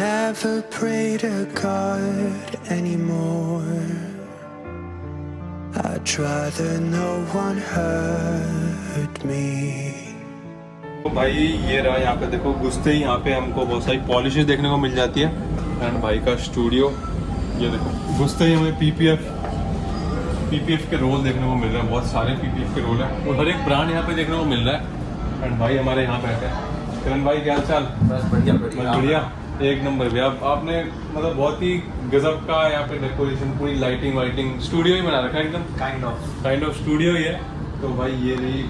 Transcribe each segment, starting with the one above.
never pray to God anymore. I'd rather no one hurt me. तो भाई ये रहा, यहाँ पे देखो घुसते ही यहाँ पे हमको बहुत सारी पॉलिशेस देखने को मिल जाती है। एंड भाई का स्टूडियो, ये देखो घुसते ही हमें पीपीएफ के रोल देखने को मिल रहे हैं। बहुत सारे पीपीएफ के रोल है और हर एक ब्रांड यहाँ पे देखने को मिल रहा है। एंड भाई हमारे यहाँ बैठे हैं। किरण भाई क्या हाल चाल? बस बढ़िया एक नंबर भैया। आपने मतलब बहुत ही गजब का यहाँ पे डेकोरेशन, पूरी लाइटिंग वाइटिंग, स्टूडियो ही बना रखा है एकदम। काइंड ऑफ स्टूडियो ही है। तो भाई ये रही,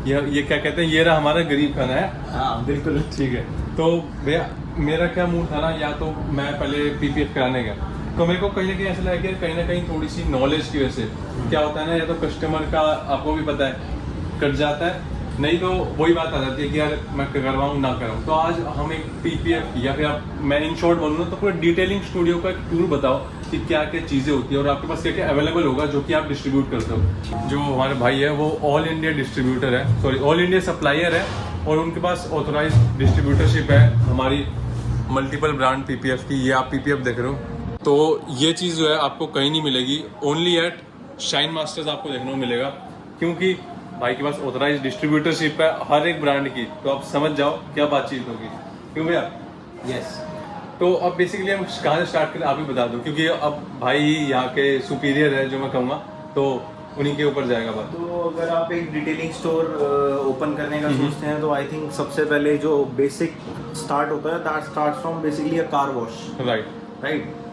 ये क्या कहते हैं, ये रहा हमारा गरीब खाना है। हाँ बिल्कुल ठीक है। तो भैया मेरा क्या मूड था ना, या तो मैं पहले पीपीएफ कराने गया तो मेरे को कहीं ना कहीं ऐसा लगा कि कहीं ना कहीं थोड़ी सी नॉलेज की वजह से क्या होता है ना, या तो कस्टमर का आपको भी पता है कट जाता है, नहीं तो वही बात आ जाती है कि यार मैं करवाऊँ ना कराऊँ। तो आज हम एक पीपीएफ या फिर मैं इन शॉर्ट बोलूँ तो पूरा डिटेलिंग स्टूडियो का एक टूर बताओ कि क्या क्या चीज़ें होती है और आपके पास क्या क्या अवेलेबल होगा जो कि आप डिस्ट्रीब्यूट करते हो। जो हमारे भाई है वो ऑल इंडिया डिस्ट्रीब्यूटर है, सॉरी ऑल इंडिया सप्लायर है और उनके पास ऑथोराइज डिस्ट्रीब्यूटरशिप है हमारी मल्टीपल ब्रांड पीपीएफ की। ये आप पीपीएफ देख रहे हो, तो ये चीज़ जो है आपको कहीं नहीं मिलेगी, ओनली एट शाइन मास्टर्स आपको देखने को मिलेगा, क्योंकि भाई के पास ऑथराइज डिस्ट्रीब्यूटरशिप है हर एक ब्रांड की। तो आप समझ जाओ क्या बातचीत होगी, क्यों भैया? यस। तो अब बेसिकली हम कहाँ से स्टार्ट करें आप ही बता दो, क्योंकि अब भाई यहाँ के सुपीरियर है जो मैं कहूँगा, तो उन्हीं के ऊपर जाएगा बात। तो अगर आप एक डिटेलिंग स्टोर ओपन करने का सोचते हैं तो आई थिंक सबसे पहले जो बेसिक स्टार्ट होता है that start from basically a car wash. Right.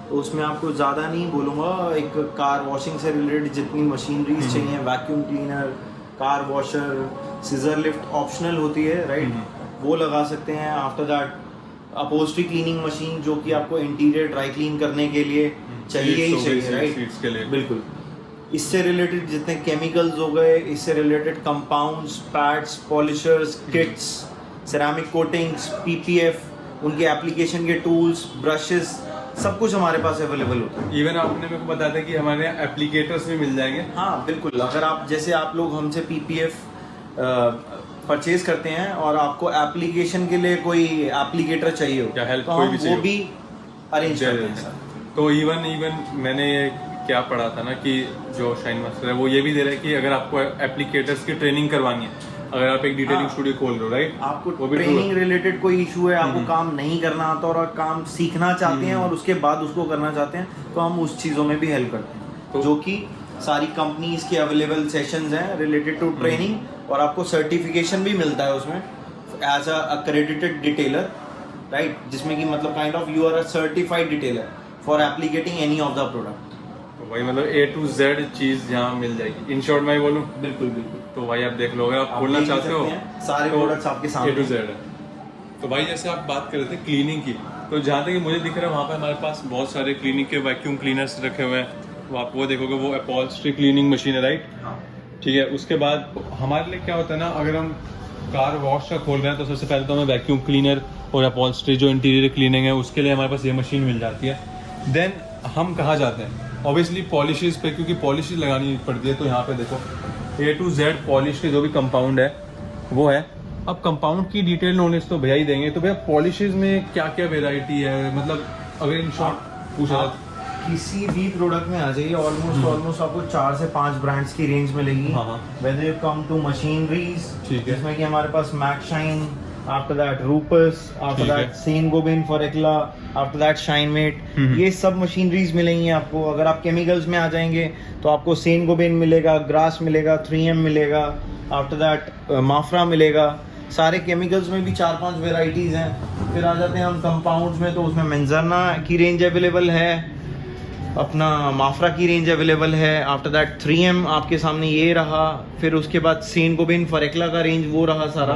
तो उसमें आपको ज़्यादा नहीं बोलूँगा, एक कार वॉशिंग से रिलेटेड जितनी मशीनरीज चाहिए, vacuum cleaner, car washer, scissor lift optional होती है, राइट, वो लगा सकते हैं। After that upholstery cleaning machine जो कि आपको इंटीरियर ड्राई क्लीन करने के लिए चाहिए ही चाहिए, राइट, बिल्कुल। इससे रिलेटेड जितने केमिकल्स हो गए, इससे related compounds, pads, polishers, kits, ceramic coatings, PPF, उनके एप्लीकेशन के टूल्स, ब्रशेस, सब कुछ हमारे पास अवेलेबल होता है। इवन आपने मेरे को बताया था कि हमारे यहाँ एप्लीकेटर्स भी मिल जाएंगे। हाँ बिल्कुल। अगर आप जैसे आप लोग हमसे पीपीएफ परचेज करते हैं और आपको एप्लीकेशन के लिए कोई एप्लीकेटर चाहिए हो क्या हेल्प तो कोई हम भी चाहिए वो भी अरेंज करते हैं। तो इवन मैंने ये क्या पढ़ा था ना कि जो शाइन मास्टर है वो ये भी दे रहा है कि अगर आपको एप्लीकेटर्स की ट्रेनिंग करवानी है, अगर आप एक डिटेलिंग स्टूडियो खोल रहे हो, राइट, आपको ट्रेनिंग रिलेटेड कोई इशू है, आपको काम नहीं करना आता और आप काम सीखना चाहते हैं और उसके बाद उसको करना चाहते हैं, तो हम उस चीज़ों में भी हेल्प करते हैं। तो जो कि सारी कंपनीज के अवेलेबल सेशंस हैं रिलेटेड टू ट्रेनिंग, और आपको सर्टिफिकेशन भी मिलता है उसमें as a accredited detailer, right, जिसमें कि मतलब kind of you are a certified detailer for applicating any of the product. तो भाई मतलब A to Z चीज़ यहाँ मिल जाएगी। इन शॉर्ट मैं बोलूँ, बिल्कुल बिल्कुल। तो भाई आप देख लो, अगर आप खोलना चाहते हो सारे प्रोडक्ट्स आपके सामने A to Z है। तो भाई जैसे आप बात कर रहे थे क्लीनिंग की, तो जहाँ तक मुझे दिख रहा है वहाँ पे हमारे पास बहुत सारे क्लीनिंग के वैक्यूम क्लीनर्स रखे हुए हैं। तो आप वो देखोगे वो अपहोल्स्ट्री क्लीनिंग मशीन है, राइट, ठीक है। उसके बाद हमारे लिए क्या होता है ना, अगर हम कार वॉश का खोल रहे हैं तो सबसे पहले तो हमें वैक्यूम क्लीनर और अपहोल्स्ट्री जो इंटीरियर क्लीनिंग है उसके लिए हमारे पास ये मशीन मिल जाती है। देन हम कहाँ जाते हैं, ऑब्वियसली पॉलिशेस पे, क्योंकि पॉलिशेस लगानी पड़ती है। तो यहाँ पे देखो A to Z पॉलिश के जो भी कंपाउंड है वो है। अब कंपाउंड की डिटेल नॉलेज तो भैया ही देंगे। तो भैया पॉलिशेस में क्या क्या वेराइटी है, मतलब अगर इन शॉर्ट पूछा किसी भी प्रोडक्ट में आ जाइए, ऑलमोस्ट आपको 4 से 5 ब्रांड्स की रेंज मिलेगी। Whether you come to machineries, जिसमें कि हमारे पास mac shine, after that Rupes, after that saint Gobain for एक्ला, आफ्टर दैट शाइन मेट, ये सब मशीनरीज मिलेंगी आपको। अगर आप केमिकल्स में आ जाएंगे तो आपको सेन गोबिन मिलेगा, ग्रास मिलेगा, 3M मिलेगा, आफ्टर दैट माफ्रा मिलेगा। सारे केमिकल्स में भी 4-5 वेराइटीज़ हैं। फिर आ जाते हैं हम कंपाउंड्स में, तो उसमें मेंजरना की रेंज अवेलेबल है, अपना माफ्रा की रेंज अवेलेबल है, आफ्टर दैट 3M आपके सामने ये रहा, फिर उसके बाद सेन गोबिन फरेक्ला का रेंज वो रहा सारा।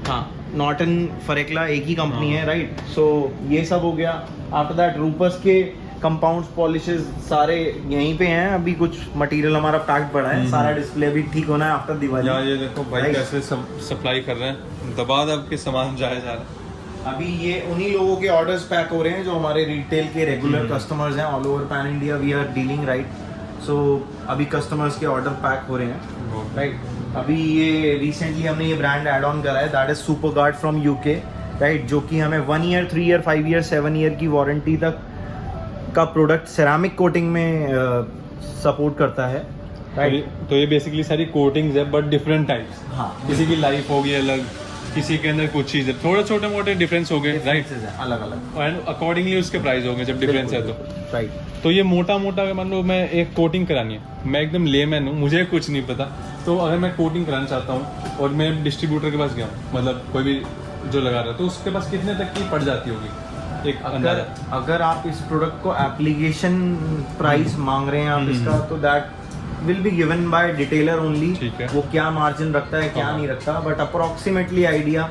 हाँ, नॉर्टन फरेक्ला एक ही कंपनी है, राइट। सो ये सब हो गया। आफ्टर दैट रूपस के कंपाउंड्स, पॉलिशेस सारे यहीं पे हैं। अभी कुछ मटेरियल हमारा पैक्ड पड़ा है, सारा डिस्प्ले भी ठीक होना है आफ्टर दिवाली। ये देखो भाई कैसे सप्लाई कर रहे हैं, दबा दब के सामान जाया जा रहा है। अभी ये उन्हीं लोगों के ऑर्डर्स पैक हो रहे हैं जो हमारे रिटेल के रेगुलर कस्टमर्स हैं all over pan India we are dealing, right. So अभी कस्टमर्स के ऑर्डर पैक हो रहे हैं, राइट। अभी ये रिसेंटली हमने ये ब्रांड ऐड ऑन करा है, that is super guard from UK। Right, जो कि हमें 1 ईयर, 3 ईयर, 5 ईयर, 7 ईयर की वारंटी तक का प्रोडक्ट सेरामिक कोटिंग में सपोर्ट करता है, राइट। तो ये बेसिकली सारी कोटिंग्स है बट डिफरेंट टाइप्स। हाँ, किसी की लाइफ होगी अलग, किसी के अंदर कुछ चीज़ है, थोड़े छोटे मोटे डिफरेंस हो गए, राइट, अलग अलग, एंड अकॉर्डिंगली उसके प्राइस होंगे जब डिफरेंस है तो, राइट। तो ये मोटा मोटा अगर मान लो मैं एक कोटिंग करानी है, मैं एकदम लेमैन हूँ, मुझे कुछ नहीं पता, तो अगर मैं कोटिंग कराना चाहता हूँ और मैं डिस्ट्रीब्यूटर के पास गया हूँ, मतलब कोई भी जो लगा रहा है, तो उसके पास कितने तक की पड़ जाती होगी एक अंदाजा? अगर आप इस प्रोडक्ट को एप्लीकेशन प्राइस मांग रहे हैं आप इसका, तो that will be given by detailer only. ठीक है। वो क्या मार्जिन रखता है, क्या नहीं रखता, but approximately idea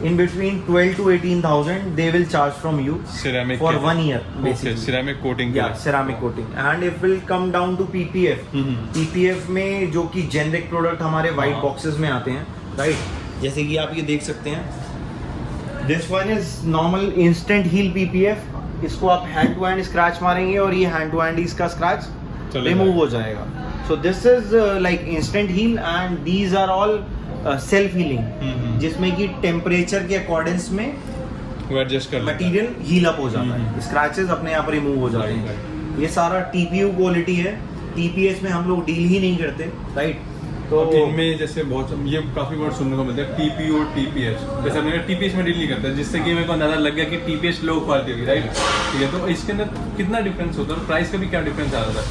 in between 12 to 18,000 they will charge from you Ceramic for के- 1 year basically. Okay, ceramic coating के Yeah, लिए। ceramic coating. And it will come down to PPF. PPF में जो कि जेनरिक प्रोडक्ट हमारे white boxes में आते हैं, राइट, जैसे कि आप ये देख सकते हैं, this one is normal instant heal PPF। इसको आप हैंड टू हैंड स्क्रैच मारेंगे और ये हैंड टू हैंड इसका स्क्रैच रिमूव हो जाएगा। So this is like instant heal and these are all self healing, जिसमें कि टेम्परेचर के अकॉर्डिंग्स में वो एडजस्ट कर मटेरियल हील अप हो जाता है, स्क्रैचेस अपने आप रिमूव हो जाते हैं। ये सारा TPU क्वालिटी है, TPS में हम लोग डील ही नहीं करते, राइट। तो इनमें जैसे बहुत ये काफी वर्ड सुनने को मिलते हैं, TPU और TPS। जैसे हमने कहा TPS में डील नहीं करता, जिससे कि मेरे को अंदाजा लग गया कि TPS लो क्वालिटी होगी, राइट, ठीक है। तो इसके अंदर कितना डिफरेंस होता है, प्राइस का भी क्या डिफरेंस आ रहा है?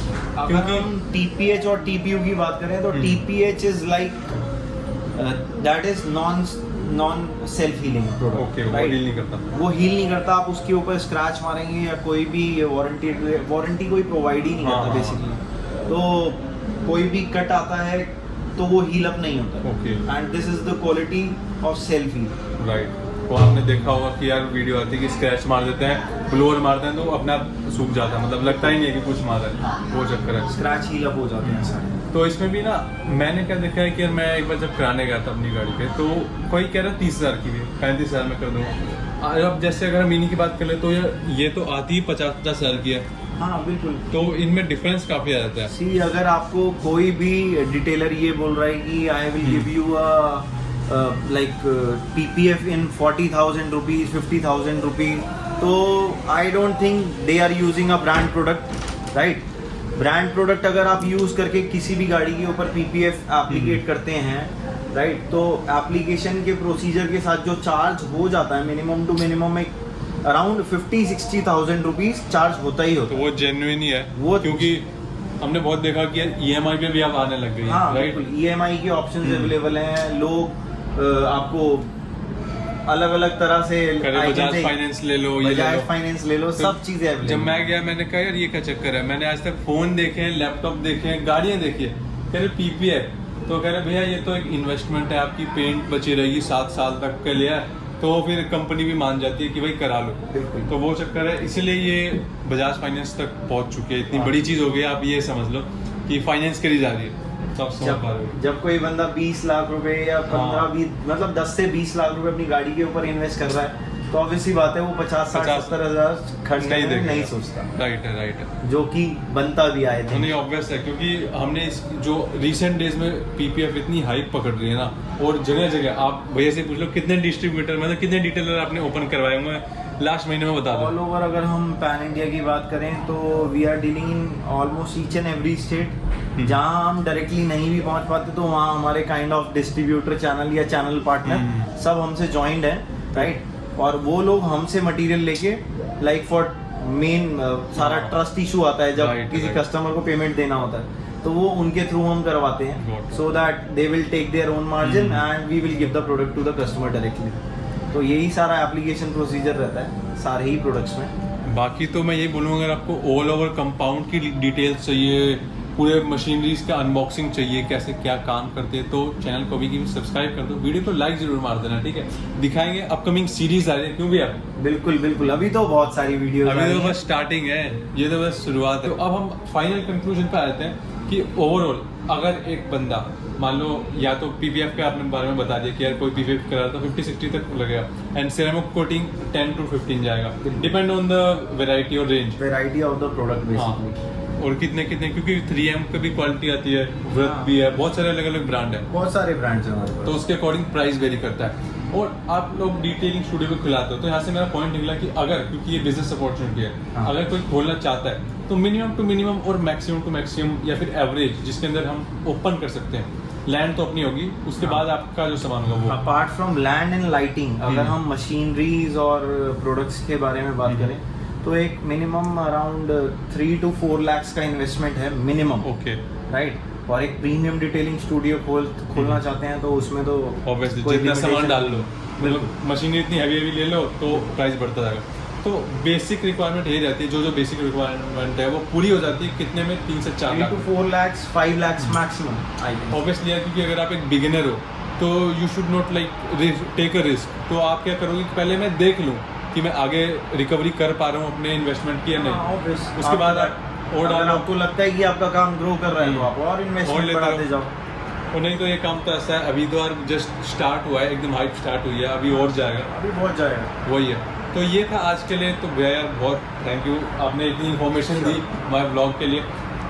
अगर हम TPH और TPU की बात करें तो TPH is like that is non self healing product. Okay, वो डील नहीं करता। वो हील नहीं करता, आप उसके ऊपर स्क्रैच मारेंगे या कोई भी वारंटी कोई प्रोवाइड ही नहीं करता हाँ, बेसिकली। तो कोई भी कट आता है तो वो हील अप नहीं होता। Okay. And this is the quality of self heal, right. तो आपने देखा होगा कि यार वीडियो आती है कि स्क्रैच मार देते हैं, ब्लोअर मारते हैं तो अपने आप सूख जाता है, मतलब लगता ही नहीं है कि कुछ मारा है, वो चक्कर है। स्क्रैच हील अप हो जाते हैं सारे। तो इसमें भी ना मैंने क्या देखा है कि यार मैं एक बार जब कराने गया था अपनी गाड़ी पे, तो कोई कह रहा 30,000 की भी, 35,000 में कर दूँगा। अब जैसे अगर हम मिनी की बात कर ले तो ये तो आती ही 50,000 की है। हाँ बिल्कुल। तो इनमें डिफरेंस काफ़ी आ जाता है। सी, अगर आपको कोई भी डिटेलर ये बोल रहा है कि I will give you like PPF in 40,000 rupees, 50,000 rupees, तो I don't think they are using a brand product, right? Brand product अगर आप यूज करके किसी भी गाड़ी के ऊपर PPF एप्लीकेट करते हैं, राइट, तो एप्लीकेशन के प्रोसीजर के साथ जो चार्ज हो जाता है मिनिमम टू मिनिमम एक अराउंड 50-60,000 रुपीज चार्ज होता ही होता है। तो वो जेन्युइन ही है, वो क्योंकि हमने बहुत देखा कि EMI पे भी आप आने लग गई, हाँ राइट? बिल्कुल, EMI के ऑप्शंस अवेलेबल हैं। लोग आपको अलग अलग तरह से बजाज फाइनेंस ले लो, ये बजाज फाइनेंस ले लो, सब चीजें अवेलेबल। जब मैं गया मैंने कहा यार ये क्या चक्कर है, मैंने आज तक फोन देखे, लैपटॉप देखे, गाड़ियां देखी है, कह रहे PPF, तो कह रहे भैया ये तो एक इन्वेस्टमेंट है, आपकी पेंट बची रहेगी 7 साल तक के लिए, तो फिर कंपनी भी मान जाती है कि भाई करा लो। बिल्कुल। तो वो चक्कर है, इसीलिए ये बजाज फाइनेंस तक पहुंच चुकी है, इतनी बड़ी चीज हो गई, आप ये समझ लो कि फाइनेंस करी जा रही है। जब कोई बंदा 20 लाख रुपए या 15-20 मतलब 10 से 20 लाख रुपए अपनी गाड़ी के ऊपर इन्वेस्ट कर रहा है, तो ऑब्वियसली बात है वो 50-60-70 हजार खर्च करने नहीं सोचता। राइट है, राइट है, जो कि बनता भी आए थे। नहीं ऑब्वियस है, क्योंकि हमने जो रिसेंट डेज में PPF इतनी हाइप पकड़ रही है ना, और जगह जगह आप भैया से पूछ लो कितने डिस्ट्रीब्यूटर मतलब कितने डिटेलर आपने ओपन करवाए होंगे लास्ट महीने में, बता दो। ऑल ओवर अगर हम पैन इंडिया की बात करें तो we are dealing in almost each and every state. जहाँ हम डायरेक्टली नहीं भी पहुंच पाते तो वहाँ हमारे काइंड ऑफ डिस्ट्रीब्यूटर चैनल या चैनल पार्टनर सब हमसे ज्वाइंट है, राइट। और वो लोग हमसे मटेरियल लेके लाइक फॉर मेन सारा ट्रस्ट इशू आता है जब किसी कस्टमर को पेमेंट देना होता है, तो वो उनके थ्रू हम करवाते हैं, so that they will take their own margin and we will give the product to the customer directly. तो यही सारा एप्लीकेशन प्रोसीजर रहता है सारे ही प्रोडक्ट्स में। बाकी तो मैं ये बोलूँगा अगर आपको ऑल ओवर कंपाउंड की डिटेल्स चाहिए, पूरे मशीनरीज का अनबॉक्सिंग चाहिए, कैसे क्या काम करते हैं, तो चैनल को भी सब्सक्राइब कर दो, वीडियो को लाइक जरूर मार देना, ठीक है। दिखाएंगे अपकमिंग सीरीज आ रही है, क्यों भी आप बिल्कुल बिल्कुल, अभी तो बहुत सारी वीडियो, अभी तो बस स्टार्टिंग है, ये तो बस शुरुआत है। तो अब हम फाइनल कंक्लूजन पे आते हैं कि ओवरऑल अगर एक बंदा मान लो या तो PPF के आपने बारे में बता दिया कि यार कोई PPF करा तो 50-60 तक लगेगा, एंड सेरामिक कोटिंग 10 to 15 जाएगा, डिपेंड ऑन द वेराइटी और range, variety of the product basically. और कितने क्योंकि 3M की भी क्वालिटी आती है, व्रत भी है, बहुत सारे अलग अलग ब्रांड है, बहुत सारे ब्रांड्स हैं हमारे पास, तो उसके अकॉर्डिंग प्राइस वेरी करता है। और आप लोग डिटेलिंग स्टूडियो को खिलाते हो, तो यहाँ से मेरा पॉइंट निकला कि अगर, क्योंकि ये बिजनेस अपॉर्चुनिटी है, हाँ। अगर कोई खोलना चाहता है तो मिनिमम टू मिनिमम और मैक्सिमम टू मैक्सिमम या फिर एवरेज जिसके अंदर हम ओपन कर सकते हैं, लैंड तो अपनी होगी, उसके हाँ। बाद आपका जो सामान होगा वो। Apart from land and lighting, अगर हम मशीनरीज और प्रोडक्ट्स के बारे में बात करें तो एक मिनिमम अराउंड 3 to 4 lakhs का इन्वेस्टमेंट है मिनिमम, ओके, राइट। और एक प्रीमियम डिटेलिंग स्टूडियो खोलना चाहते हैं तो उसमें तो ऑब्वियसली कोई जितना सामान limitation डाल लो, बिल्कुल। मतलब मशीनरी इतनी हैवी ले लो तो प्राइस बढ़ता जाएगा। तो बेसिक रिक्वायरमेंट यही रहती है, जो बेसिक रिक्वायरमेंट है वो पूरी हो जाती है कितने में, 3 से 4 3 lakh. to 4 lakhs 5 lakhs maximum I think. Obviously है, क्योंकि अगर आप एक बिगिनर हो तो you should not like take a risk. तो आप क्या करोगे कि पहले मैं देख लूँ कि मैं आगे रिकवरी कर पा रहा हूँ अपने इन्वेस्टमेंट की या नहीं, उसके बाद आप और अगर आपको लगता है कि आपका काम ग्रो कर रहा है तो आप और और इन्वेस्टमेंट लेते बढ़ाते रहो। जाओ। और नहीं तो ये काम तो ऐसा है, अभी तो यार जस्ट स्टार्ट हुआ है, एकदम हाइप स्टार्ट हुई है, अभी और जाएगा, अभी बहुत जाएगा। वही है। तो ये था आज के लिए। तो भैया यार बहुत थैंक यू, आपने इतनी इन्फॉर्मेशन दी हमारे ब्लॉग के लिए।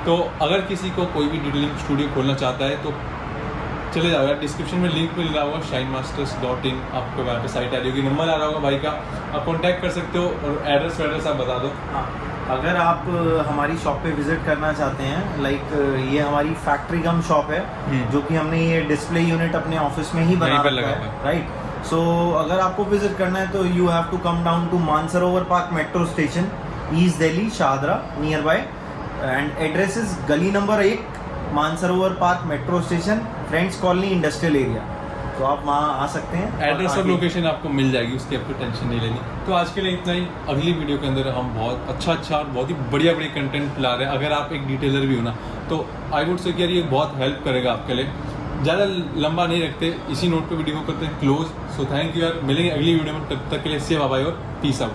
तो अगर किसी को कोई भी डिटेलिंग स्टूडियो खोलना चाहता है तो चले जाओ यार, डिस्क्रिप्शन में लिंक मिल रहा होगा shinemasters.in, आपको वहाँ पे साइट आ रही होगी, नंबर आ रहा होगा भाई का, आप कॉन्टैक्ट कर सकते हो। और एड्रेस आप बता दो। हाँ, अगर आप हमारी शॉप पे विजिट करना चाहते हैं, लाइक ये हमारी फैक्ट्री कम शॉप है, जो कि हमने ये डिस्प्ले यूनिट अपने ऑफिस में ही बना यहीं पे रखा लगा है, हुआ है। राइट। सो अगर आपको विजिट करना है तो you have to come down to Mansarovar park metro station, east Delhi, Shahdara near by, and address is गली number 1, Mansarovar park metro station, friends colony, industrial area. तो आप वहाँ आ सकते हैं। एड्रेस और आके- लोकेशन आपको मिल जाएगी, उसकी आपको टेंशन नहीं लेनी। तो आज के लिए इतना ही। अगली वीडियो के अंदर हम बहुत अच्छा और बहुत ही बढ़िया कंटेंट ला रहे हैं। अगर आप एक डिटेलर भी हो ना तो आई वुड से कि यार ये बहुत हेल्प करेगा आपके लिए। ज़्यादा लंबा नहीं रखते, इसी नोट पे वीडियो को करते हैं क्लोज। सो थैंक यू यार, मिलेंगे अगली वीडियो में, तब तक के लिए से बाय और पीस आउट।